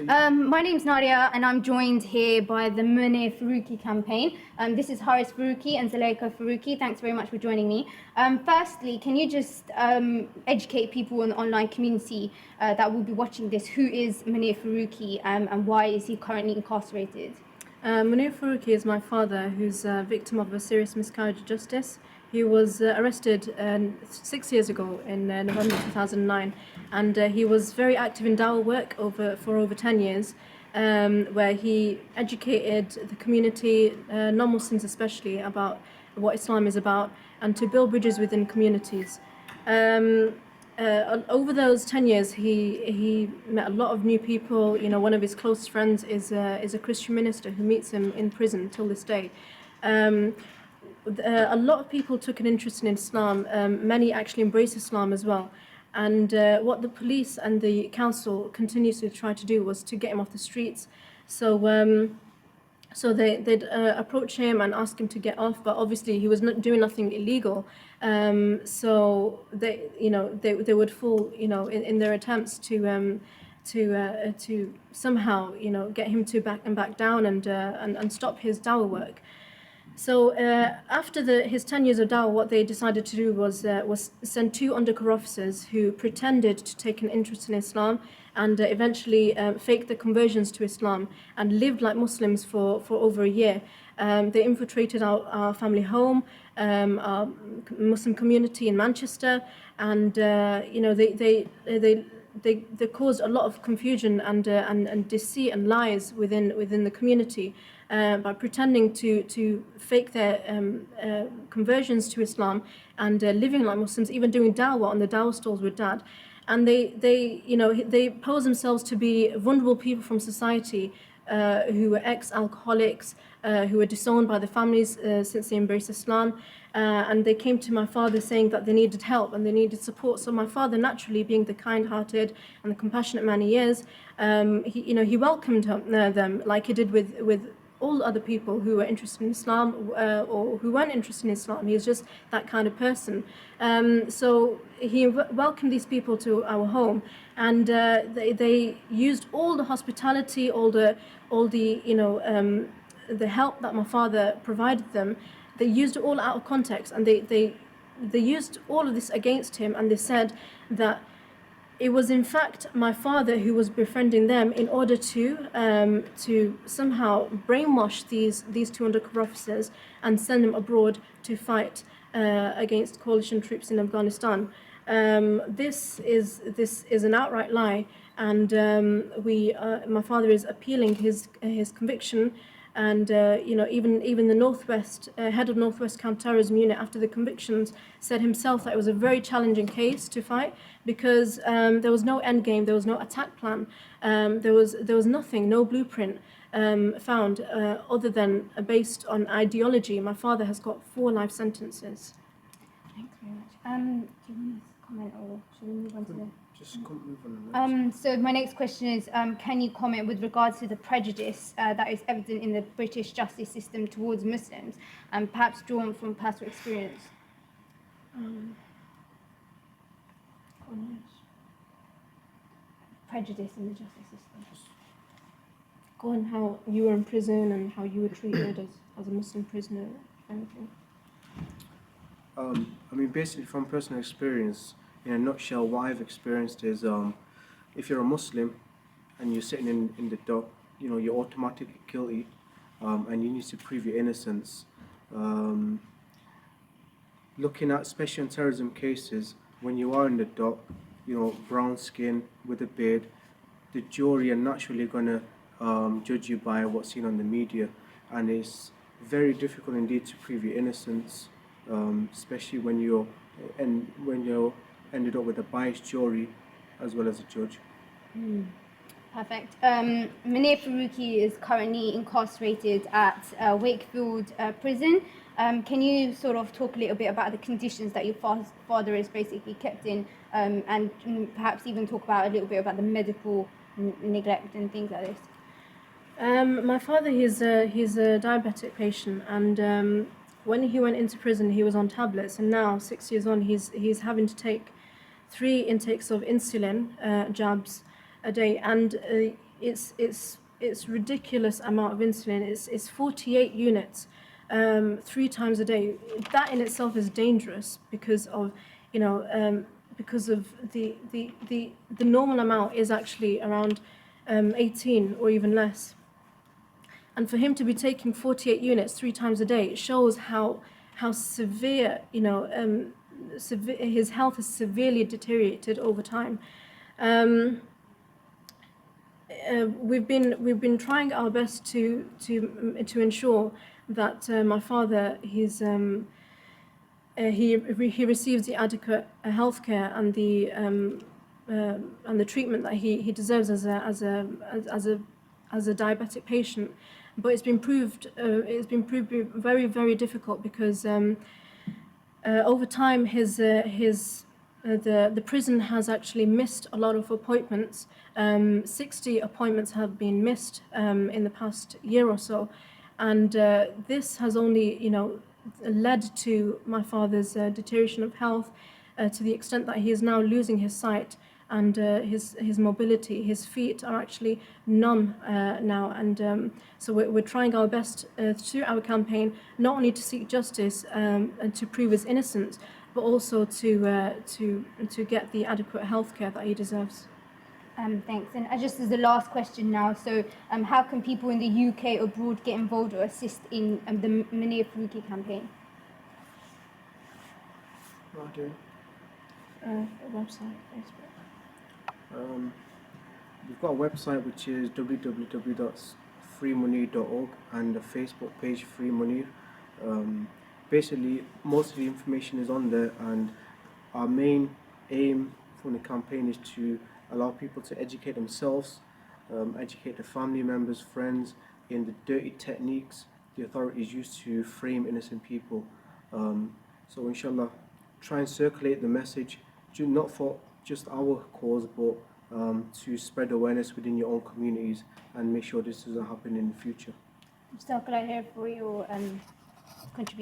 My name's Nadia, and I'm joined here by the Munir Farooqi campaign. This is Haris Farooqi and Zuleika Farooqi. Thanks very much for joining me. Firstly, can you just educate people in the online community that will be watching this? Who is Munir Farooqi and why is he currently incarcerated? Munir Farooqi is my father, who's a victim of a serious miscarriage of justice. He was arrested 6 years ago in November 2009, and he was very active in dawah work for over 10 years, where he educated the community, non-Muslims especially, about what Islam is about, and to build bridges within communities. Over those 10 years, he met a lot of new people. You know, one of his close friends is a Christian minister who meets him in prison till this day. A lot of people took an interest in Islam. Many actually embrace Islam as well. And what the police and the council continuously tried to do was to get him off the streets. So they'd approach him and ask him to get off, but obviously he was not doing nothing illegal. So they would fall, in their attempts to somehow, get him to back down and stop his dawah work. So after his 10 years of dawah, what they decided to do was send 2 undercover officers who pretended to take an interest in Islam and eventually faked the conversions to Islam and lived like Muslims for over a year. They infiltrated our family home, our Muslim community in Manchester, and they caused a lot of confusion and deceit and lies within the community by pretending to fake their conversions to Islam and living like Muslims, even doing dawah on the dawah stalls with Dad. And they pose themselves to be vulnerable people from society who were ex-alcoholics, who were disowned by their families since they embraced Islam. And they came to my father saying that they needed help and they needed support. So my father, naturally being the kind-hearted and the compassionate man he is, he welcomed them like he did with all other people who were interested in Islam or who weren't interested in Islam. He was just that kind of person. So he welcomed these people to our home, and they used all the hospitality, all the help that my father provided them. They used it all out of context, and they used all of this against him, and they said that it was in fact my father who was befriending them in order to somehow brainwash these 2 undercover officers and send them abroad to fight against coalition troops in Afghanistan. This is an outright lie, and my father is appealing his conviction. And even the Northwest head of Northwest Counterterrorism Unit, after the convictions, said himself that it was a very challenging case to fight because there was no end game, there was no attack plan, there was nothing, no blueprint found other than based on ideology. My father has got 4 life sentences. Thanks very much. Do you want to comment, or should we move on to the? Just move on. So my next question is, can you comment with regards to the prejudice that is evident in the British justice system towards Muslims, and perhaps drawn from personal experience? Prejudice in the justice system. Go on, how you were in prison and how you were treated as a Muslim prisoner, anything. Basically from personal experience, in a nutshell, what I've experienced is if you're a Muslim and you're sitting in the dock, you're automatically guilty, and you need to prove your innocence. Looking at especially in terrorism cases, when you are in the dock, brown skin with a beard, the jury are naturally going to judge you by what's seen on the media, and it's very difficult indeed to prove your innocence, especially when you're ended up with a biased jury as well as a judge. Perfect. Munir Farooqi is currently incarcerated at Wakefield prison. Can you sort of talk a little bit about the conditions that your father is basically kept in, and perhaps even talk about a little bit about the medical neglect and things like this? My father, he's a diabetic patient, and when he went into prison, he was on tablets, and now 6 years on, he's having to take 3 intakes of insulin jabs a day, and it's ridiculous amount of insulin. It's 48 units, 3 times a day. That in itself is dangerous because of, because of the normal amount is actually around 18 or even less. And for him to be taking 48 units 3 times a day shows how severe, his health is severely deteriorated over time. We've been trying our best to ensure that my father he receives the adequate health care and the treatment that he deserves as a diabetic patient, but it's been proved very, very difficult because over time the prison has actually missed a lot of appointments. 60 appointments have been missed in the past year or so, and this has only led to my father's deterioration of health to the extent that he is now losing his sight and his mobility. His feet are actually numb now, and so we're trying our best through our campaign not only to seek justice and to prove his innocence, but also to get the adequate health care that he deserves. Thanks. And just as the last question now, so how can people in the UK or abroad get involved or assist in the Munir Farooqi campaign? Website, Facebook. We've got a website which is www.freemunir.org and a Facebook page, Free Munir. Basically, most of the information is on there, and our main aim for the campaign is to allow people to educate themselves, educate their family members, friends in the dirty techniques the authorities use to frame innocent people. So inshallah, try and circulate the message, not for just our cause, but to spread awareness within your own communities and make sure this doesn't happen in the future. Jazakallah khair for your contribution.